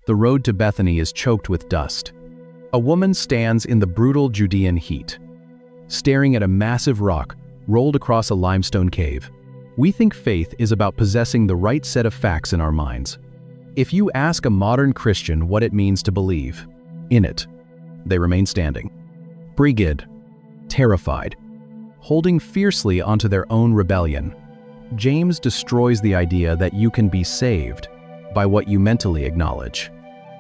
The road to Bethany is choked with dust. A woman stands in the brutal Judean heat, staring at a massive rock rolled across a limestone cave. We think faith is about possessing the right set of facts in our minds. If you ask a modern Christian what it means to believe in it, they remain standing, brigid, terrified, holding fiercely onto their own rebellion. James destroys the idea that you can be saved by what you mentally acknowledge.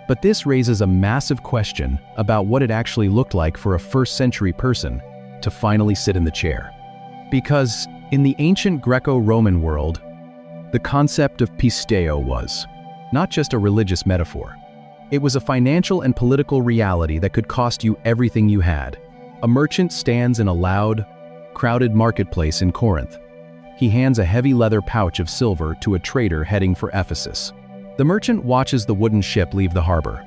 But this raises a massive question about what it actually looked like for a first-century person to finally sit in the chair. Because in the ancient Greco-Roman world, the concept of PISTEUO was not just a religious metaphor. It was a financial and political reality that could cost you everything you had. A merchant stands in a loud, crowded marketplace in Corinth. He hands a heavy leather pouch of silver to a trader heading for Ephesus. The merchant watches the wooden ship leave the harbor,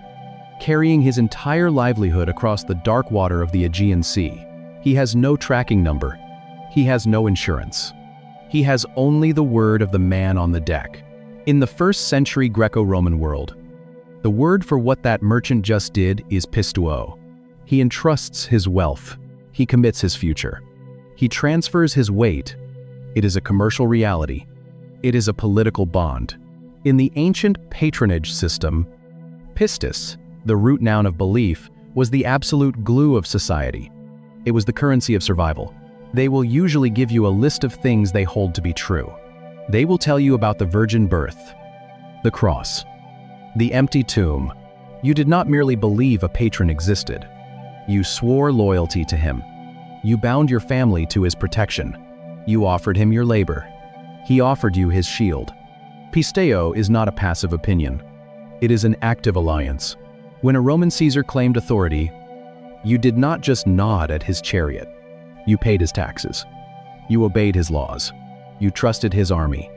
carrying his entire livelihood across the dark water of the Aegean Sea. He has no tracking number. He has no insurance. He has only the word of the man on the deck. In the first-century Greco-Roman world, the word for what that merchant just did is PISTEUO. He entrusts his wealth. He commits his future. He transfers his weight. It is a commercial reality. It is a political bond. In the ancient patronage system, pistis, the root noun of belief, was the absolute glue of society. It was the currency of survival. They will usually give you a list of things they hold to be true. They will tell you about the virgin birth, the cross, the empty tomb. You did not merely believe a patron existed. You swore loyalty to him. You bound your family to his protection. You offered him your labor. He offered you his shield. PISTEUO is not a passive opinion. It is an active alliance. When a Roman Caesar claimed authority, you did not just nod at his chariot. You paid his taxes. You obeyed his laws. You trusted his army.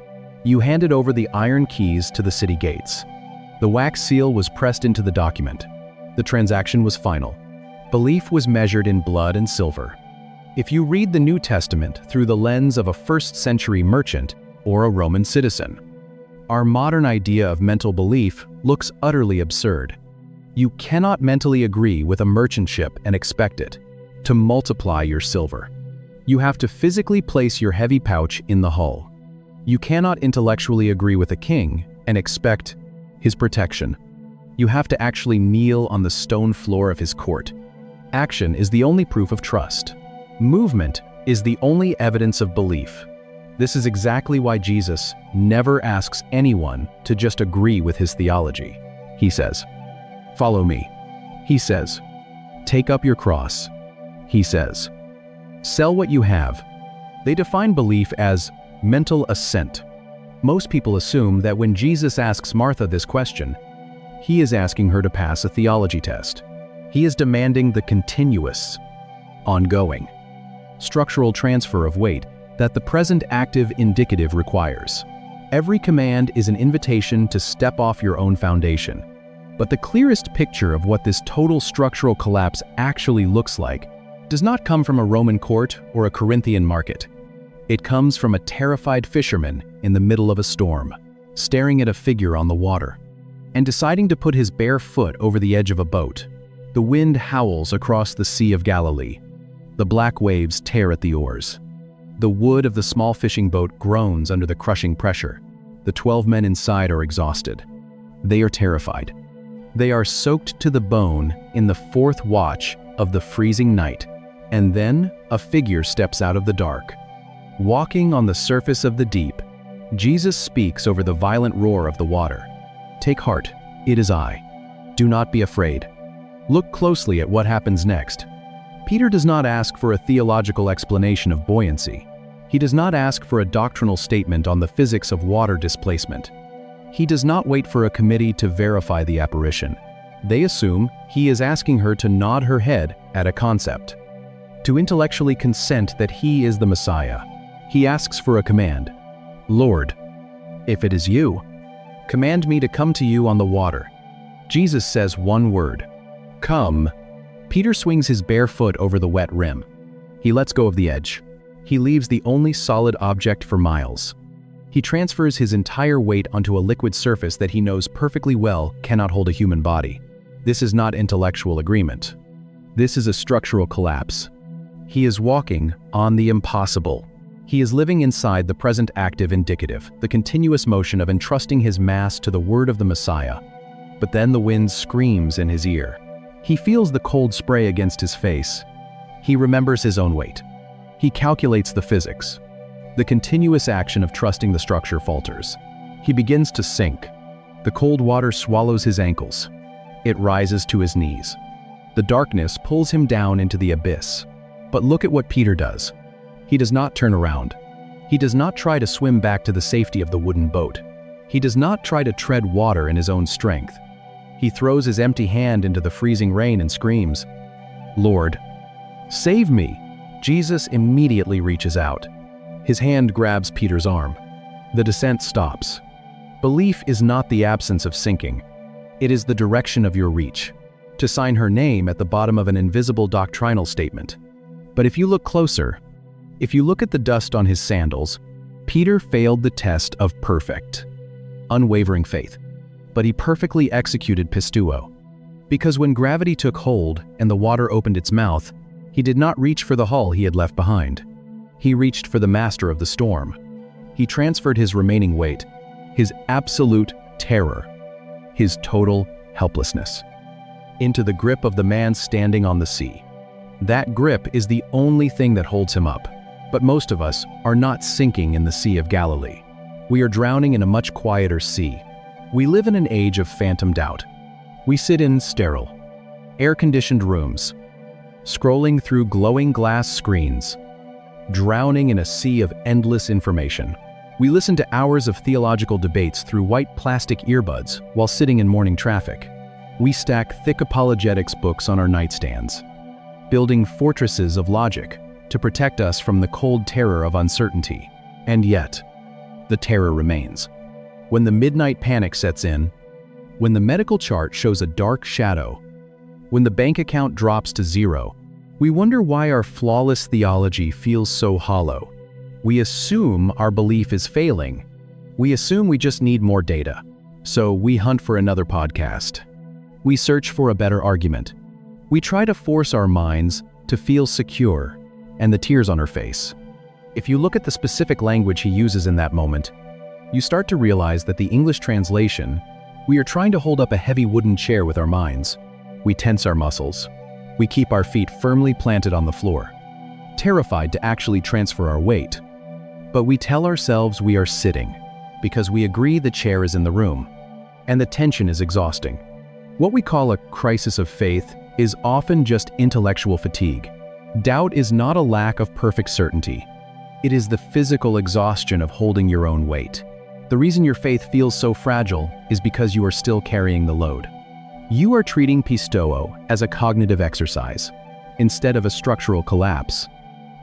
You handed over the iron keys to the city gates. The wax seal was pressed into the document. The transaction was final. Belief was measured in blood and silver. If you read the New Testament through the lens of a first-century merchant or a Roman citizen, our modern idea of mental belief looks utterly absurd. You cannot mentally agree with a merchant ship and expect it to multiply your silver. You have to physically place your heavy pouch in the hull. You cannot intellectually agree with a king and expect his protection. You have to actually kneel on the stone floor of his court. Action is the only proof of trust. Movement is the only evidence of belief. This is exactly why Jesus never asks anyone to just agree with his theology. He says, "Follow me." He says, "Take up your cross." He says, "Sell what you have." They define belief as mental assent. Most people assume that when Jesus asks Martha this question, he is asking her to pass a theology test. He is demanding the continuous, ongoing, structural transfer of weight that the present active indicative requires. Every command is an invitation to step off your own foundation. But the clearest picture of what this total structural collapse actually looks like does not come from a Roman court or a Corinthian market. It comes from a terrified fisherman in the middle of a storm, staring at a figure on the water, and deciding to put his bare foot over the edge of a boat. The wind howls across the Sea of Galilee. The black waves tear at the oars. The wood of the small fishing boat groans under the crushing pressure. The 12 men inside are exhausted. They are terrified. They are soaked to the bone in the fourth watch of the freezing night. And then a figure steps out of the dark. Walking on the surface of the deep, Jesus speaks over the violent roar of the water. "Take heart, it is I. Do not be afraid." Look closely at what happens next. Peter does not ask for a theological explanation of buoyancy. He does not ask for a doctrinal statement on the physics of water displacement. He does not wait for a committee to verify the apparition. They assume he is asking her to nod her head at a concept, to intellectually consent that he is the Messiah. He asks for a command. "Lord, if it is you, command me to come to you on the water." Jesus says one word, "Come." Peter swings his bare foot over the wet rim. He lets go of the edge. He leaves the only solid object for miles. He transfers his entire weight onto a liquid surface that he knows perfectly well cannot hold a human body. This is not intellectual agreement. This is a structural collapse. He is walking on the impossible. He is living inside the present active indicative, the continuous motion of entrusting his mass to the word of the Messiah. But then the wind screams in his ear. He feels the cold spray against his face. He remembers his own weight. He calculates the physics. The continuous action of trusting the structure falters. He begins to sink. The cold water swallows his ankles. It rises to his knees. The darkness pulls him down into the abyss. But look at what Peter does. He does not turn around. He does not try to swim back to the safety of the wooden boat. He does not try to tread water in his own strength. He throws his empty hand into the freezing rain and screams, "Lord, save me!" Jesus immediately reaches out. His hand grabs Peter's arm. The descent stops. Belief is not the absence of sinking. It is the direction of your reach, to sign her name at the bottom of an invisible doctrinal statement. But if you look closer, if you look at the dust on his sandals, Peter failed the test of perfect, unwavering faith. But he perfectly executed PISTEUO. Because when gravity took hold and the water opened its mouth, he did not reach for the hull he had left behind. He reached for the master of the storm. He transferred his remaining weight, his absolute terror, his total helplessness, into the grip of the man standing on the sea. That grip is the only thing that holds him up. But most of us are not sinking in the Sea of Galilee. We are drowning in a much quieter sea. We live in an age of phantom doubt. We sit in sterile, air-conditioned rooms, scrolling through glowing glass screens, drowning in a sea of endless information. We listen to hours of theological debates through white plastic earbuds while sitting in morning traffic. We stack thick apologetics books on our nightstands, building fortresses of logic to protect us from the cold terror of uncertainty. And yet, the terror remains. When the midnight panic sets in, when the medical chart shows a dark shadow, when the bank account drops to zero, we wonder why our flawless theology feels so hollow. We assume our belief is failing. We assume we just need more data. So we hunt for another podcast. We search for a better argument. We try to force our minds to feel secure, and the tears on her face. If you look at the specific language he uses in that moment, you start to realize that the English translation, we are trying to hold up a heavy wooden chair with our minds. We tense our muscles. We keep our feet firmly planted on the floor, terrified to actually transfer our weight. But we tell ourselves we are sitting, because we agree the chair is in the room, and the tension is exhausting. What we call a crisis of faith is often just intellectual fatigue. Doubt is not a lack of perfect certainty. It is the physical exhaustion of holding your own weight. The reason your faith feels so fragile is because you are still carrying the load. You are treating PISTEUO as a cognitive exercise, instead of a structural collapse.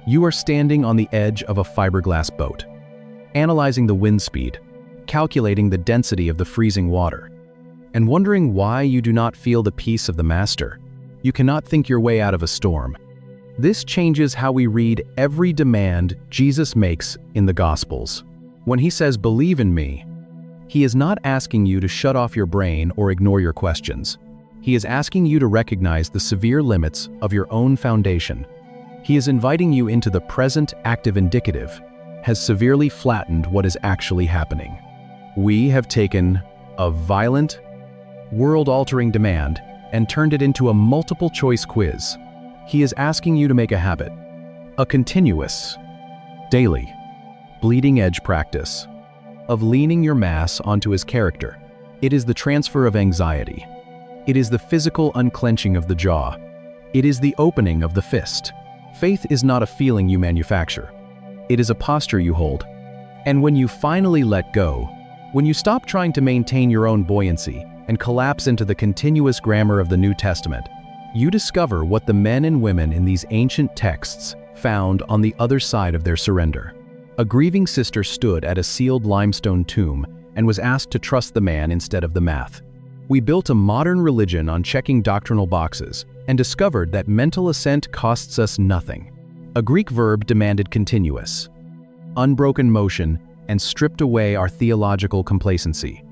You are standing on the edge of a fiberglass boat, analyzing the wind speed, calculating the density of the freezing water, and wondering why you do not feel the peace of the Master. You cannot think your way out of a storm. This changes how we read every demand Jesus makes in the Gospels. When he says, "Believe in me," he is not asking you to shut off your brain or ignore your questions. He is asking you to recognize the severe limits of your own foundation. He is inviting you into the present active indicative, has severely flattened what is actually happening. We have taken a violent, world-altering demand and turned it into a multiple-choice quiz. He is asking you to make a habit, a continuous, daily, bleeding-edge practice of leaning your mass onto his character. It is the transfer of anxiety. It is the physical unclenching of the jaw. It is the opening of the fist. Faith is not a feeling you manufacture. It is a posture you hold. And when you finally let go, when you stop trying to maintain your own buoyancy and collapse into the continuous grammar of the New Testament, you discover what the men and women in these ancient texts found on the other side of their surrender. A grieving sister stood at a sealed limestone tomb and was asked to trust the man instead of the math. We built a modern religion on checking doctrinal boxes and discovered that mental assent costs us nothing. A Greek verb demanded continuous, unbroken motion and stripped away our theological complacency.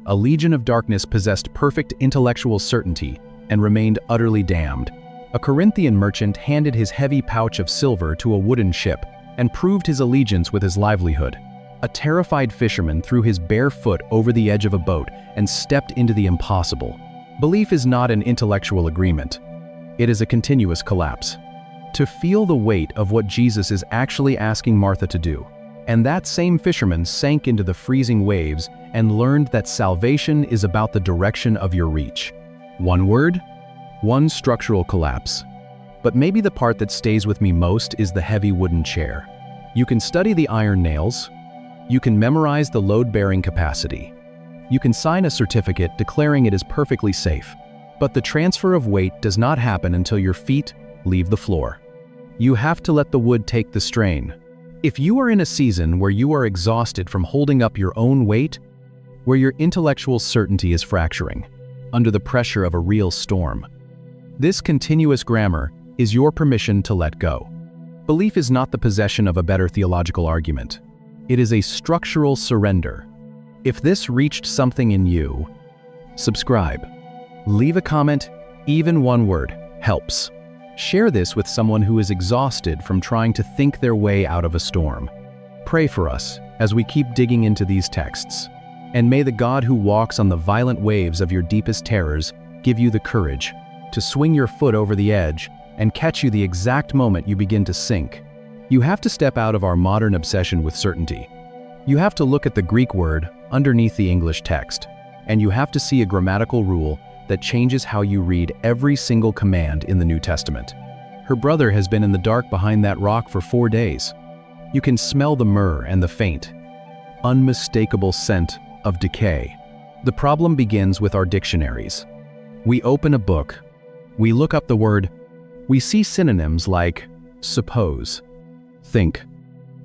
A legion of darkness possessed perfect intellectual certainty and remained utterly damned. A Corinthian merchant handed his heavy pouch of silver to a wooden ship and proved his allegiance with his livelihood. A terrified fisherman threw his bare foot over the edge of a boat and stepped into the impossible. Belief is not an intellectual agreement. It is a continuous collapse. To feel the weight of what Jesus is actually asking Martha to do. And that same fisherman sank into the freezing waves and learned that salvation is about the direction of your reach. One word, one structural collapse. But maybe the part that stays with me most is the heavy wooden chair. You can study the iron nails. You can memorize the load-bearing capacity. You can sign a certificate declaring it is perfectly safe. But the transfer of weight does not happen until your feet leave the floor. You have to let the wood take the strain. If you are in a season where you are exhausted from holding up your own weight, where your intellectual certainty is fracturing, under the pressure of a real storm, this continuous grammar is your permission to let go. Belief is not the possession of a better theological argument. It is a structural surrender. If this reached something in you, subscribe. Leave a comment, even one word helps. Share this with someone who is exhausted from trying to think their way out of a storm. Pray for us as we keep digging into these texts. And may the God who walks on the violent waves of your deepest terrors give you the courage to swing your foot over the edge and catch you the exact moment you begin to sink. You have to step out of our modern obsession with certainty. You have to look at the Greek word underneath the English text, and you have to see a grammatical rule that changes how you read every single command in the New Testament. Her brother has been in the dark behind that rock for 4 days. You can smell the myrrh and the faint, unmistakable scent of decay. The problem begins with our dictionaries. We open a book, we look up the word, we see synonyms like suppose, think,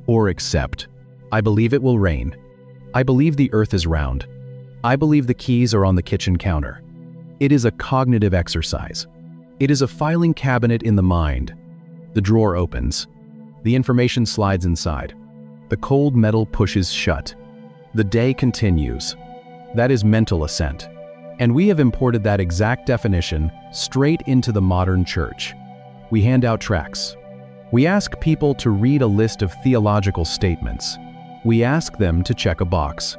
or accept. I believe it will rain. I believe the earth is round. I believe the keys are on the kitchen counter. It is a cognitive exercise. It is a filing cabinet in the mind. The drawer opens. The information slides inside. The cold metal pushes shut. The day continues. That is mental assent. And we have imported that exact definition straight into the modern church. We hand out tracts. We ask people to read a list of theological statements. We ask them to check a box.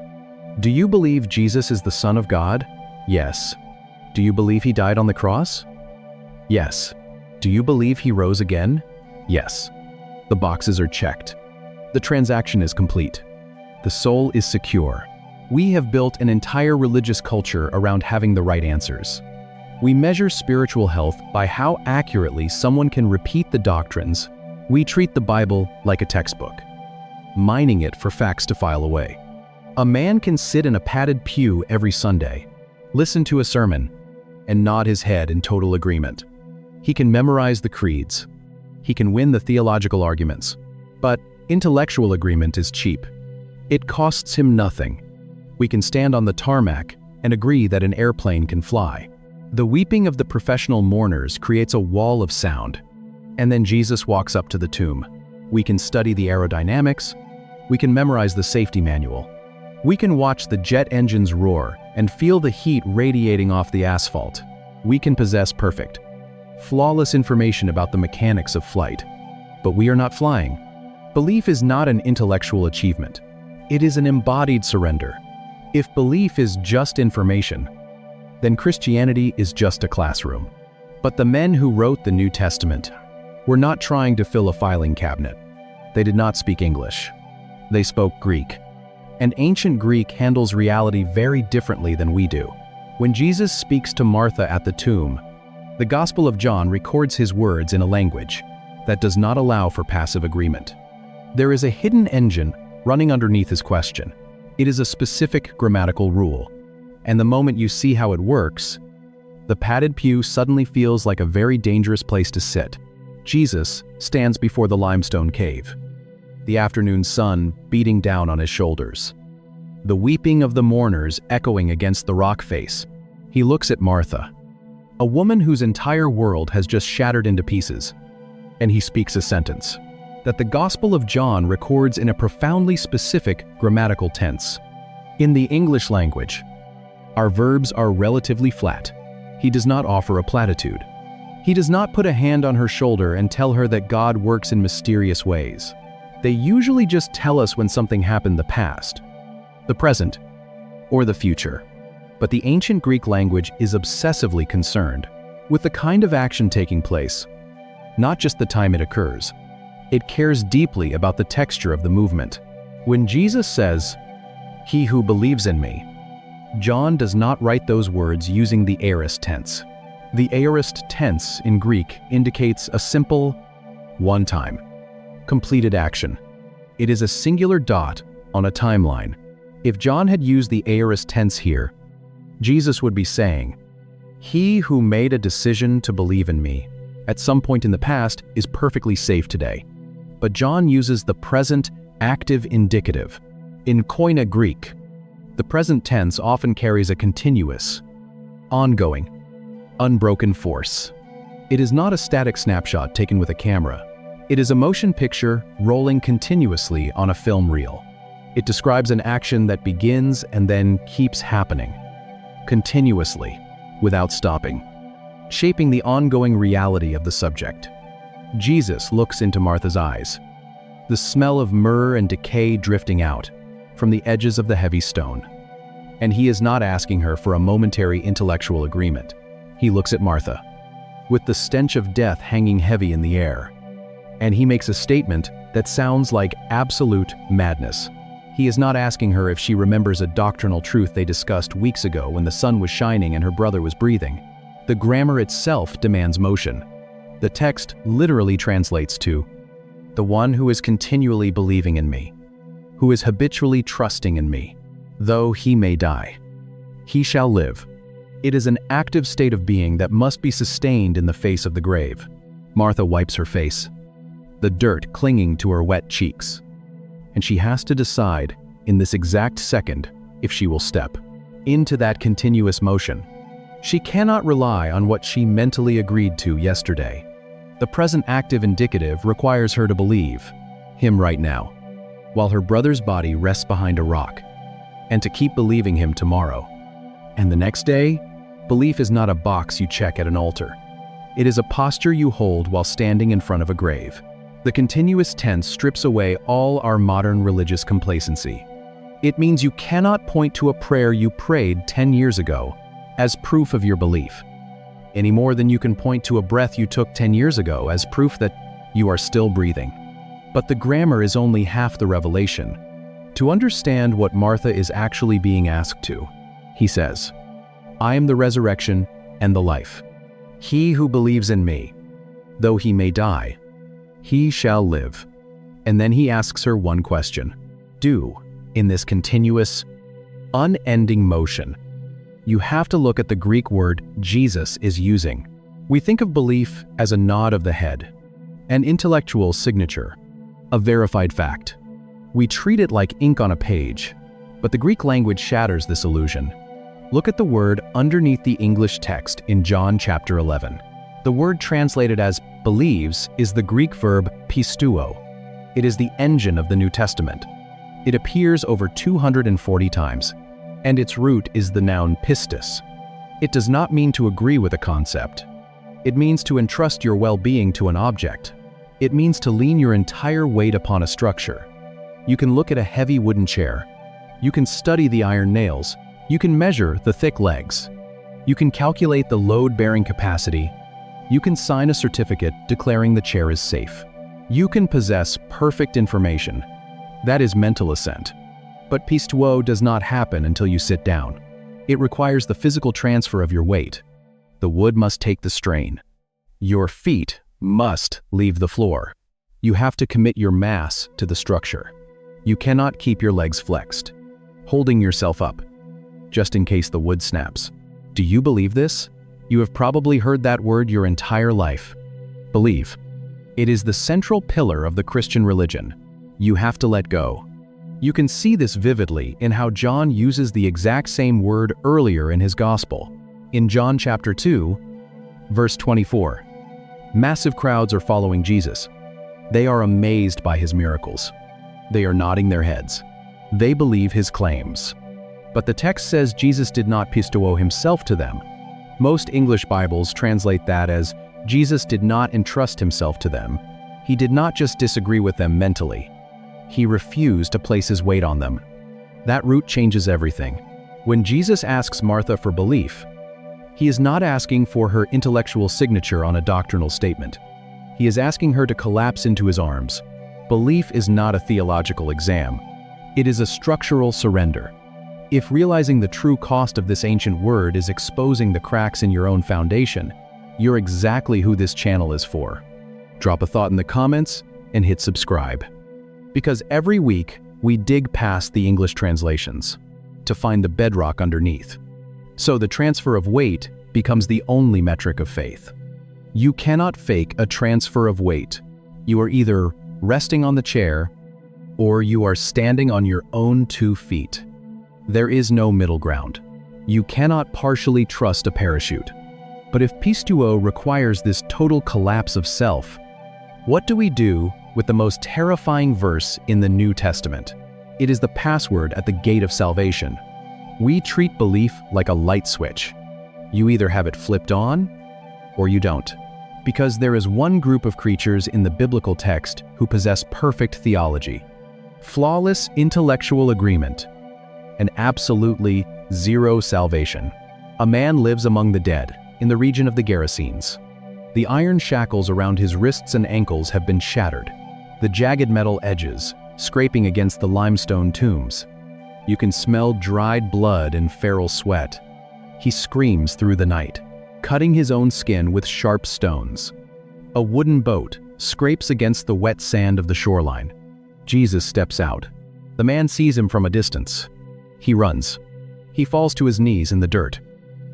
Do you believe Jesus is the Son of God? Yes. Do you believe he died on the cross? Yes. Do you believe he rose again? Yes. The boxes are checked. The transaction is complete. The soul is secure. We have built an entire religious culture around having the right answers. We measure spiritual health by how accurately someone can repeat the doctrines. We treat the Bible like a textbook, mining it for facts to file away. A man can sit in a padded pew every Sunday, listen to a sermon, and nod his head in total agreement. He can memorize the creeds. He can win the theological arguments. But intellectual agreement is cheap. It costs him nothing. We can stand on the tarmac and agree that an airplane can fly. The weeping of the professional mourners creates a wall of sound. And then Jesus walks up to the tomb. We can study the aerodynamics. We can memorize the safety manual. We can watch the jet engines roar and feel the heat radiating off the asphalt. We can possess perfect, flawless information about the mechanics of flight. But we are not flying. Belief is not an intellectual achievement. It is an embodied surrender. If belief is just information, then Christianity is just a classroom. But the men who wrote the New Testament were not trying to fill a filing cabinet. They did not speak English. They spoke Greek. And ancient Greek handles reality very differently than we do. When Jesus speaks to Martha at the tomb, the Gospel of John records his words in a language that does not allow for passive agreement. There is a hidden engine running underneath his question. It is a specific grammatical rule. And the moment you see how it works, the padded pew suddenly feels like a very dangerous place to sit. Jesus stands before the limestone cave, the afternoon sun beating down on his shoulders, the weeping of the mourners echoing against the rock face. He looks at Martha, a woman whose entire world has just shattered into pieces, and he speaks a sentence that the Gospel of John records in a profoundly specific grammatical tense. In the English language, our verbs are relatively flat. He does not offer a platitude. He does not put a hand on her shoulder and tell her that God works in mysterious ways. They usually just tell us when something happened in the past, the present, or the future. But the ancient Greek language is obsessively concerned with the kind of action taking place, not just the time it occurs. It cares deeply about the texture of the movement. When Jesus says, "He who believes in me," John does not write those words using the aorist tense. The aorist tense in Greek indicates a simple, one-time, completed action. It is a singular dot on a timeline. If John had used the aorist tense here, Jesus would be saying, "He who made a decision to believe in me at some point in the past is perfectly safe today." But John uses the present active indicative. In Koine Greek, the present tense often carries a continuous, ongoing, unbroken force. It is not a static snapshot taken with a camera. It is a motion picture rolling continuously on a film reel. It describes an action that begins and then keeps happening, continuously, without stopping, shaping the ongoing reality of the subject. Jesus looks into Martha's eyes, the smell of myrrh and decay drifting out from the edges of the heavy stone. And he is not asking her for a momentary intellectual agreement. He looks at Martha, with the stench of death hanging heavy in the air. And he makes a statement that sounds like absolute madness. He is not asking her if she remembers a doctrinal truth they discussed weeks ago when the sun was shining and her brother was breathing. The grammar itself demands motion. The text literally translates to, "The one who is continually believing in me, who is habitually trusting in me, though he may die, he shall live." It is an active state of being that must be sustained in the face of the grave. Martha wipes her face, the dirt clinging to her wet cheeks. And she has to decide, in this exact second, if she will step into that continuous motion. She cannot rely on what she mentally agreed to yesterday. The present active indicative requires her to believe him right now, while her brother's body rests behind a rock, and to keep believing him tomorrow. And the next day, belief is not a box you check at an altar. It is a posture you hold while standing in front of a grave. The continuous tense strips away all our modern religious complacency. It means you cannot point to a prayer you prayed 10 years ago as proof of your belief, any more than you can point to a breath you took 10 years ago as proof that you are still breathing. But the grammar is only half the revelation. To understand what Martha is actually being asked to, he says, "I am the resurrection and the life. He who believes in me, though he may die, he shall live." And then he asks her one question. In this continuous, unending motion, you have to look at the Greek word Jesus is using. We think of belief as a nod of the head, an intellectual signature, a verified fact. We treat it like ink on a page, but the Greek language shatters this illusion. Look at the word underneath the English text in John chapter 11. The word translated as believes is the Greek verb PISTEUO. It is the engine of the New Testament. It appears over 240 times, and its root is the noun pistis. It does not mean to agree with a concept. It means to entrust your well-being to an object. It means to lean your entire weight upon a structure. You can look at a heavy wooden chair. You can study the iron nails. You can measure the thick legs. You can calculate the load-bearing capacity. You can sign a certificate declaring the chair is safe. You can possess perfect information. That is mental assent. But PISTEUO does not happen until you sit down. It requires the physical transfer of your weight. The wood must take the strain. Your feet must leave the floor. You have to commit your mass to the structure. You cannot keep your legs flexed, holding yourself up, just in case the wood snaps. Do you believe this? You have probably heard that word your entire life. Believe. It is the central pillar of the Christian religion. You have to let go. You can see this vividly in how John uses the exact same word earlier in his gospel. In John chapter 2, verse 24, massive crowds are following Jesus. They are amazed by his miracles. They are nodding their heads. They believe his claims. But the text says Jesus did not PISTEUO himself to them. Most English Bibles translate that as Jesus did not entrust himself to them. He did not just disagree with them mentally. He refused to place his weight on them. That root changes everything. When Jesus asks Martha for belief, he is not asking for her intellectual signature on a doctrinal statement. He is asking her to collapse into his arms. Belief is not a theological exam. It is a structural surrender. If realizing the true cost of this ancient word is exposing the cracks in your own foundation, you're exactly who this channel is for. Drop a thought in the comments and hit subscribe. Because every week, we dig past the English translations to find the bedrock underneath. So the transfer of weight becomes the only metric of faith. You cannot fake a transfer of weight. You are either resting on the chair or you are standing on your own 2 feet. There is no middle ground. You cannot partially trust a parachute. But if PISTEUO requires this total collapse of self, what do we do with the most terrifying verse in the New Testament? It is the password at the gate of salvation. We treat belief like a light switch. You either have it flipped on or you don't. Because there is one group of creatures in the biblical text who possess perfect theology, flawless intellectual agreement, and absolutely zero salvation. A man lives among the dead, in the region of the Gerasenes. The iron shackles around his wrists and ankles have been shattered, the jagged metal edges scraping against the limestone tombs. You can smell dried blood and feral sweat. He screams through the night, cutting his own skin with sharp stones. A wooden boat scrapes against the wet sand of the shoreline. Jesus steps out. The man sees him from a distance. He runs. He falls to his knees in the dirt.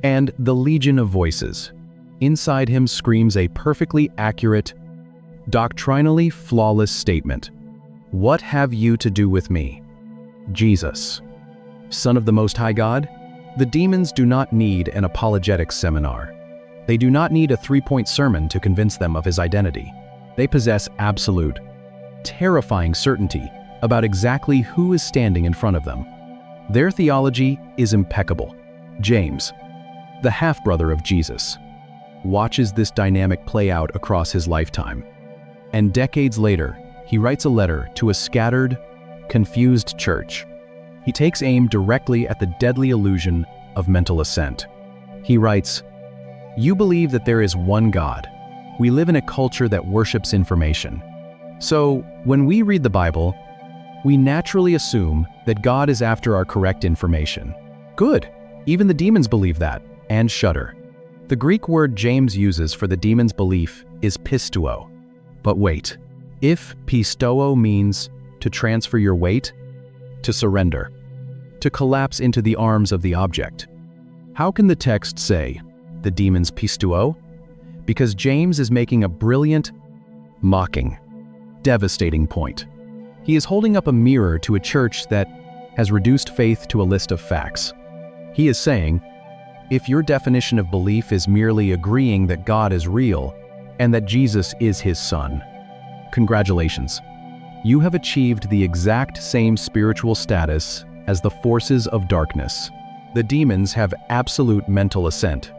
And the legion of voices inside him screams a perfectly accurate, doctrinally flawless statement. What have you to do with me, Jesus, Son of the Most High God? The demons do not need an apologetics seminar. They do not need a 3-point sermon to convince them of his identity. They possess absolute, terrifying certainty about exactly who is standing in front of them. Their theology is impeccable. James, the half-brother of Jesus, watches this dynamic play out across his lifetime. And decades later, he writes a letter to a scattered, confused church. He takes aim directly at the deadly illusion of mental assent. He writes, "You believe that there is one God. We live in a culture that worships information. So, when we read the Bible, we naturally assume that God is after our correct information. Good. Even the demons believe that, and shudder." The Greek word James uses for the demon's belief is PISTEUO. But wait, if PISTEUO means to transfer your weight, to surrender, to collapse into the arms of the object, how can the text say, the demons PISTEUO? Because James is making a brilliant, mocking, devastating point. He is holding up a mirror to a church that has reduced faith to a list of facts. He is saying, if your definition of belief is merely agreeing that God is real and that Jesus is his son, congratulations. You have achieved the exact same spiritual status as the forces of darkness. The demons have absolute mental assent.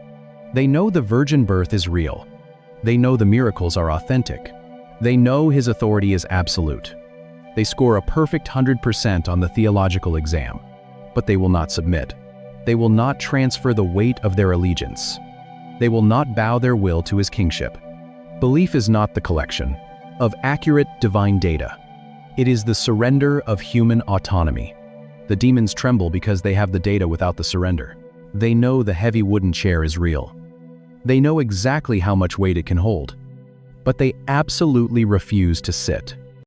They know the virgin birth is real. They know the miracles are authentic. They know his authority is absolute. They score a perfect 100% on the theological exam, but they will not submit. They will not transfer the weight of their allegiance. They will not bow their will to his kingship. Belief is not the collection of accurate divine data. It is the surrender of human autonomy. The demons tremble because they have the data without the surrender. They know the heavy wooden chair is real. They know exactly how much weight it can hold. But they absolutely refuse to sit.